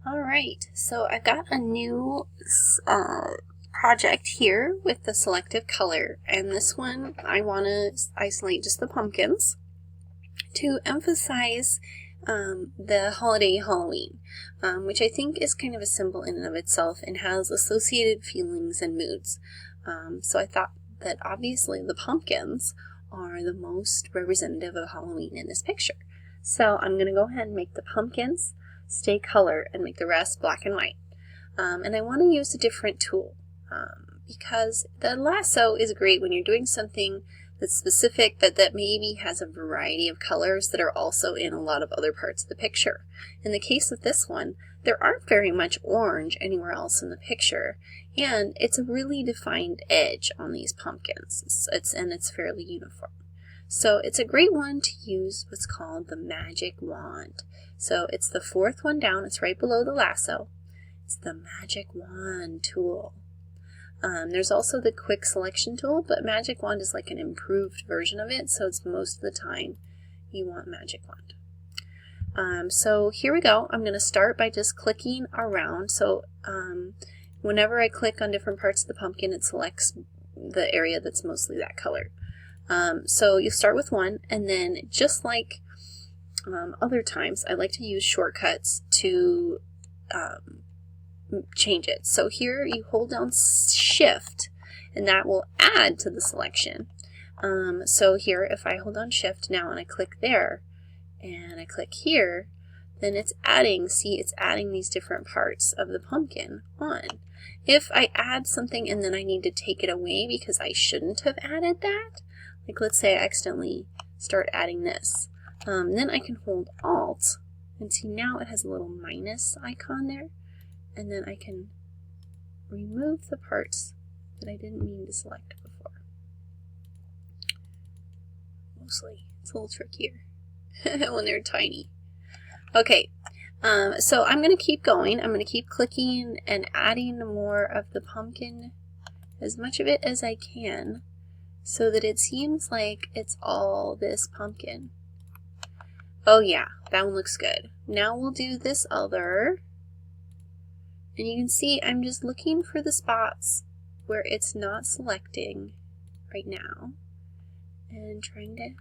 All right, so I've got a new project here with the selective color, and this one I want to isolate just the pumpkins to emphasize the holiday Halloween, which I think is kind of a symbol in and of itself and has associated feelings and moods. So I thought that obviously the pumpkins are the most representative of Halloween in this picture. So I'm going to go ahead and make the pumpkins stay color and make the rest black and white. And I want to use a different tool because the lasso is great when you're doing something that's specific that maybe has a variety of colors that are also in a lot of other parts of the picture. In the case of this one, there aren't very much orange anywhere else in the picture, and it's a really defined edge on these pumpkins. It's fairly uniform. So it's a great one to use what's called the magic wand. So it's the fourth one down, it's right below the lasso. It's the magic wand tool. There's also the quick selection tool, but magic wand is like an improved version of it, so it's most of the time you want magic wand. So here we go. I'm going to start by just clicking around. So whenever I click on different parts of the pumpkin, it selects the area that's mostly that color. So you start with one, and then just like other times, I like to use shortcuts to change it. So here you hold down Shift, and that will add to the selection. So here, if I hold on Shift now and I click there, and I click here, then it's adding, see, it's adding these different parts of the pumpkin on. If I add something and then I need to take it away because I shouldn't have added that, like let's say I accidentally start adding this, then I can hold Alt, and see now it has a little minus icon there, and then I can remove the parts that I didn't mean to select before. Mostly, it's a little trickier when they're tiny. Okay, so I'm going to keep going. I'm going to keep clicking and adding more of the pumpkin, as much of it as I can, so that it seems like it's all this pumpkin. Oh yeah, that one looks good. Now we'll do this other. And you can see I'm just looking for the spots where it's not selecting right now and trying to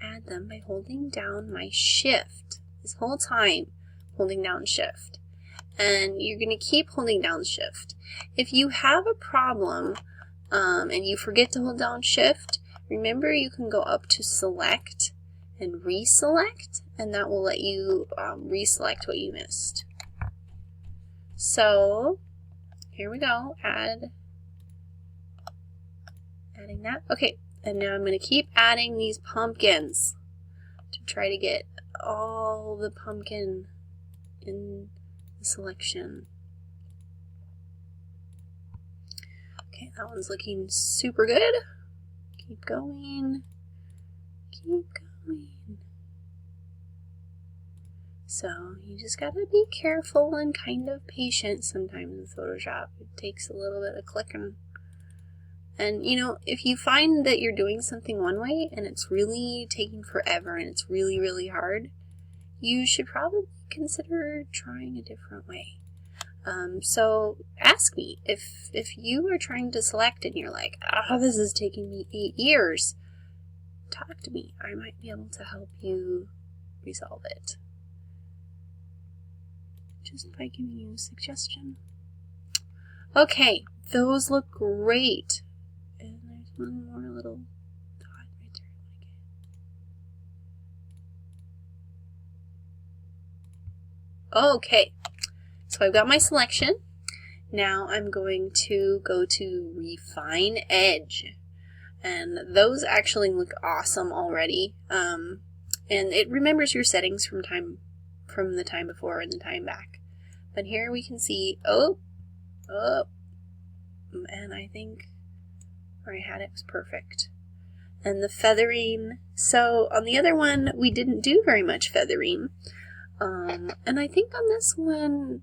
add them by holding down my Shift. This whole time, holding down Shift. And you're going to keep holding down Shift. If you have a problem and you forget to hold down Shift, remember you can go up to Select and Reselect, and that will let you reselect what you missed. So here we go, adding that. Okay, and now I'm going to keep adding these pumpkins to try to get all the pumpkin in the selection. Okay, that one's looking super good. Keep going. Keep going. So you just gotta be careful and kind of patient sometimes in Photoshop. It takes a little bit of clicking. And you know, if you find that you're doing something one way and it's really taking forever and it's really, really hard, you should probably consider trying a different way. So ask me if you are trying to select and you're like, oh, this is taking me 8 years, talk to me. I might be able to help you resolve it, just by giving you a suggestion. Okay, those look great. And there's one more little dot right there. Okay, so I've got my selection. Now I'm going to go to Refine Edge. And those actually look awesome already. And it remembers your settings from the time before and the time back. But here we can see, and I think where I had it was perfect. And the feathering, so on the other one we didn't do very much feathering. And I think on this one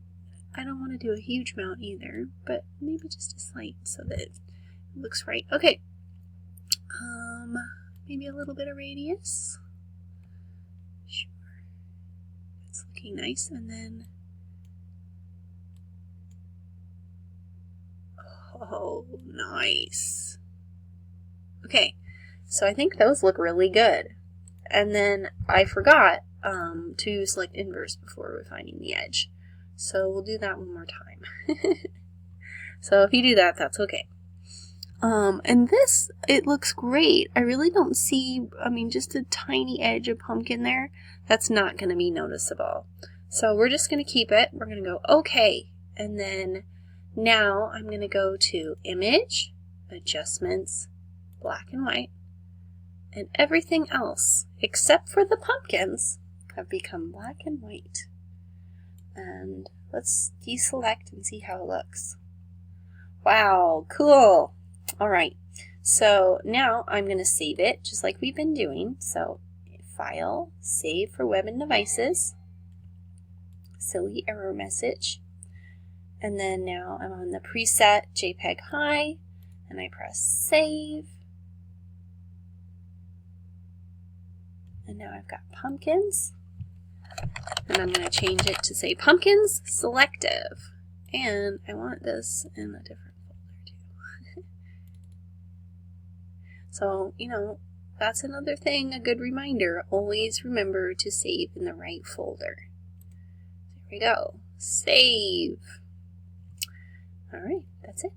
I don't want to do a huge amount either, but maybe just a slight so that it looks right. Okay, maybe a little bit of radius. Sure, it's looking nice. And then Oh, nice. Okay, so I think those look really good. And then I forgot to select inverse before refining the edge. So we'll do that one more time. So if you do that, that's okay. And this, it looks great. I really don't see, I mean, just a tiny edge of pumpkin there. That's not going to be noticeable. So we're just going to keep it. We're going to go okay. And then now I'm going to go to Image, Adjustments, Black and White. And everything else, except for the pumpkins, have become black and white. And let's deselect and see how it looks. Wow, cool. All right, so now I'm going to save it just like we've been doing. So File, Save for Web and Devices, silly error message. And then now I'm on the preset JPEG High, and I press Save. And now I've got pumpkins, and I'm going to change it to say pumpkins selective. And I want this in a different folder too. So, you know, that's another thing, a good reminder. Always remember to save in the right folder. There we go. Save. All right, that's it.